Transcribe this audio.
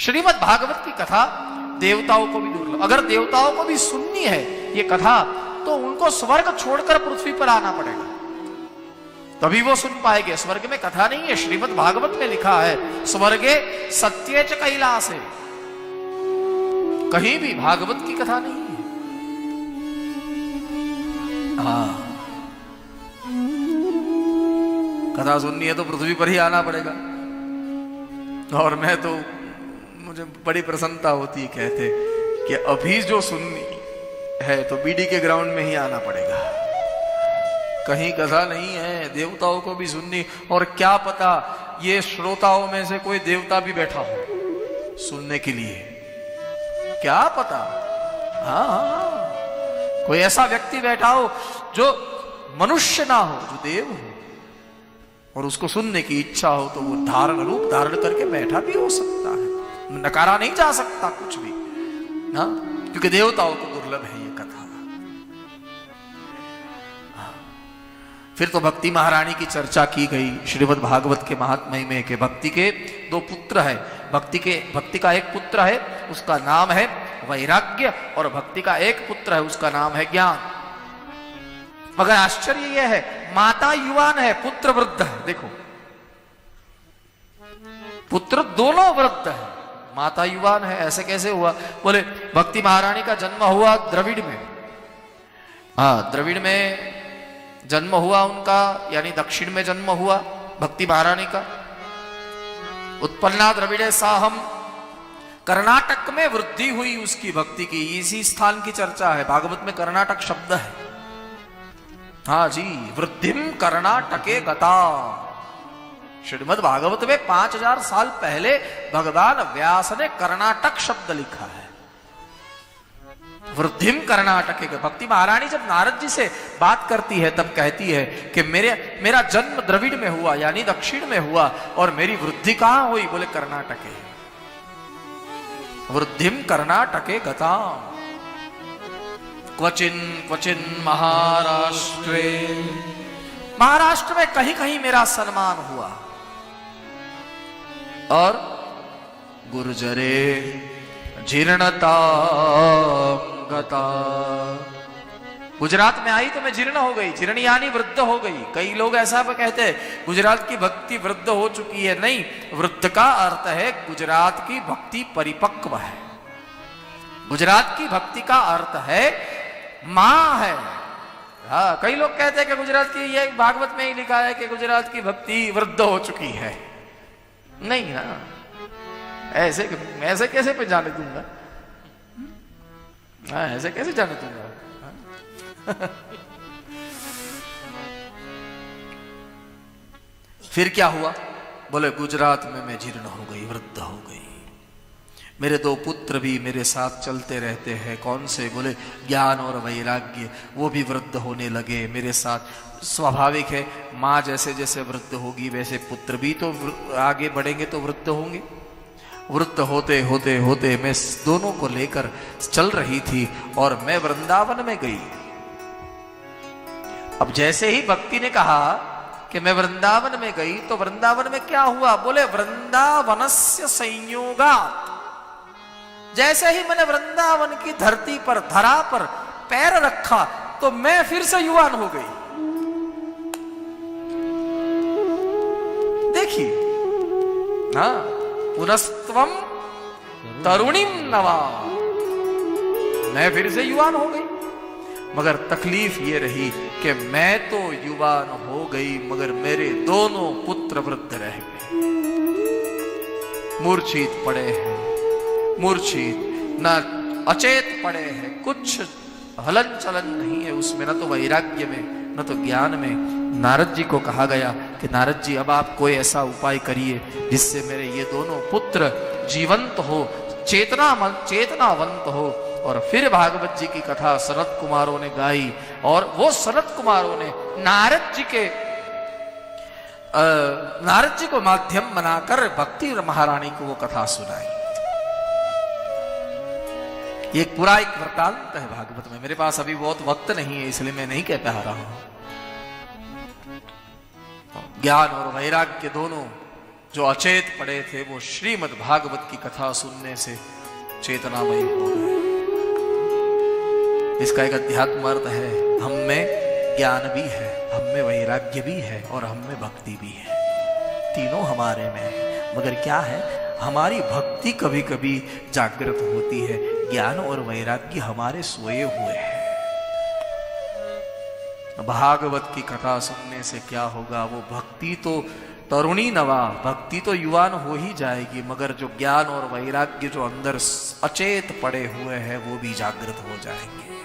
श्रीमद् भागवत की कथा देवताओं को भी दुर्लभ, अगर देवताओं को भी सुननी है ये कथा तो उनको स्वर्ग छोड़कर पृथ्वी पर आना पड़ेगा, तभी वो सुन पाएंगे। स्वर्ग में कथा नहीं है, श्रीमद् भागवत में लिखा है स्वर्गे सत्य च कैलास है, कहीं भी भागवत की कथा नहीं है। हाँ, कथा सुननी है तो पृथ्वी पर ही आना पड़ेगा। और मैं तो, मुझे बड़ी प्रसन्नता होती है कहते कि अभी जो सुननी है तो बीडी के ग्राउंड में ही आना पड़ेगा, कहीं कथा नहीं है, देवताओं को भी सुननी। और क्या पता ये श्रोताओं में से कोई देवता भी बैठा हो सुनने के लिए, क्या पता। हाँ, कोई ऐसा व्यक्ति बैठा हो जो मनुष्य ना हो, जो देव हो, और उसको सुनने की इच्छा हो तो वो रूप धारण करके बैठा भी हो सकता है, नकारा नहीं जा सकता कुछ भी ना, क्योंकि देवताओं को दुर्लभ है ये कथा। फिर तो भक्ति महारानी की चर्चा की गई श्रीमद् भागवत के महात्म्य में कि भक्ति के दो पुत्र है, भक्ति का एक पुत्र है उसका नाम है वैराग्य, और भक्ति का एक पुत्र है उसका नाम है ज्ञान। मगर आश्चर्य यह है, माता युवान है, पुत्र वृद्ध है। देखो, पुत्र दोनों वृद्ध है, माता युवान है, ऐसे कैसे हुआ? बोले भक्ति महारानी का जन्म हुआ द्रविड़ में। हाँ, द्रविड़ में जन्म हुआ उनका, यानी दक्षिण में जन्म हुआ भक्ति महारानी का। उत्पन्ना द्रविड़े साहम, कर्नाटक में वृद्धि हुई उसकी भक्ति की, इसी स्थान की चर्चा है। भागवत में कर्नाटक शब्द है। हाँ जी, वृद्धिम कर्नाटके गता। श्रीमद् भागवत में 5000 साल पहले भगवान व्यास ने कर्नाटक शब्द लिखा है, वृद्धिम कर्नाटके। भक्ति महारानी जब नारद जी से बात करती है तब कहती है कि मेरा जन्म द्रविड़ में हुआ, यानी दक्षिण में हुआ, और मेरी वृद्धि कहां हुई? बोले कर्नाटके। वृद्धिम कर्नाटके गता, क्वचिन क्वचिन महाराष्ट्रे, महाराष्ट्र में कहीं कहीं मेरा सम्मान हुआ, और गुर्जरे जीर्णता गता, गुजरात में आई तो मैं जीर्ण हो गई, जीर्ण यानी वृद्ध हो गई। कई लोग ऐसा कहते हैं गुजरात की भक्ति वृद्ध हो चुकी है, नहीं, वृद्ध का अर्थ है गुजरात की भक्ति परिपक्व है। गुजरात की भक्ति का अर्थ है मां है। हाँ, कई लोग कहते हैं कि गुजरात की, ये भागवत में ही लिखा है कि गुजरात की भक्ति वृद्ध हो चुकी है। नहीं ना, ऐसे कैसे मैं जाने दूंगा? हाँ, ऐसे कैसे जाने दूंगा? फिर क्या हुआ? बोले गुजरात में मैं जीर्ण हो गई, वृद्ध हो गई। मेरे दो पुत्र भी मेरे साथ चलते रहते हैं। कौन से? बोले ज्ञान और वैराग्य, वो भी वृद्ध होने लगे मेरे साथ। स्वाभाविक है, माँ जैसे जैसे वृद्ध होगी वैसे पुत्र भी तो आगे बढ़ेंगे तो वृद्ध होंगे। वृद्ध होते होते होते मैं दोनों को लेकर चल रही थी और मैं वृंदावन में गई। अब जैसे ही भक्ति ने कहा कि मैं वृंदावन में गई, तो वृंदावन में क्या हुआ? बोले वृंदावनस्य संयोगात्, जैसे ही मैंने वृंदावन की धरती पर, धरा पर पैर रखा तो मैं फिर से युवान हो गई। देखिए, हाँ, पुनस्त्वम तरुणीम नवा, मैं फिर से युवान हो गई। मगर तकलीफ ये रही कि मैं तो युवान हो गई मगर मेरे दोनों पुत्र वृद्ध रह गए, मूर्छित पड़े हैं, मूर्छित, न अचेत पड़े हैं, कुछ हलन चलन नहीं है उसमें, न तो वैराग्य में न तो ज्ञान में। नारद जी को कहा गया कि नारद जी, अब आप कोई ऐसा उपाय करिए जिससे मेरे ये दोनों पुत्र जीवंत हो, चेतनावंत हो। और फिर भागवत जी की कथा सनत कुमारों ने गाई, और वो सनत कुमारों ने नारद जी को माध्यम बनाकर भक्ति महारानी को वो कथा सुनाई। ये पूरा एक वृत्तांत है भागवत में। मेरे पास अभी बहुत वक्त नहीं है इसलिए मैं नहीं कह पा रहा हूं। ज्ञान और वैराग्य दोनों जो अचेत पड़े थे वो श्रीमद् भागवत की कथा सुनने से चेतनामयी हो गए। इसका एक अध्यात्म अर्थ है, हम में ज्ञान भी है, हम में वैराग्य भी है और हम में भक्ति भी है। तीनों हमारे में है, मगर क्या है, हमारी भक्ति कभी कभी जागृत होती है, ज्ञान और वैराग्य हमारे सोए हुए हैं। भागवत की कथा सुनने से क्या होगा, वो भक्ति तो तरुणी नवा, भक्ति तो युवान हो ही जाएगी, मगर जो ज्ञान और वैराग्य जो अंदर अचेत पड़े हुए हैं वो भी जागृत हो जाएंगे।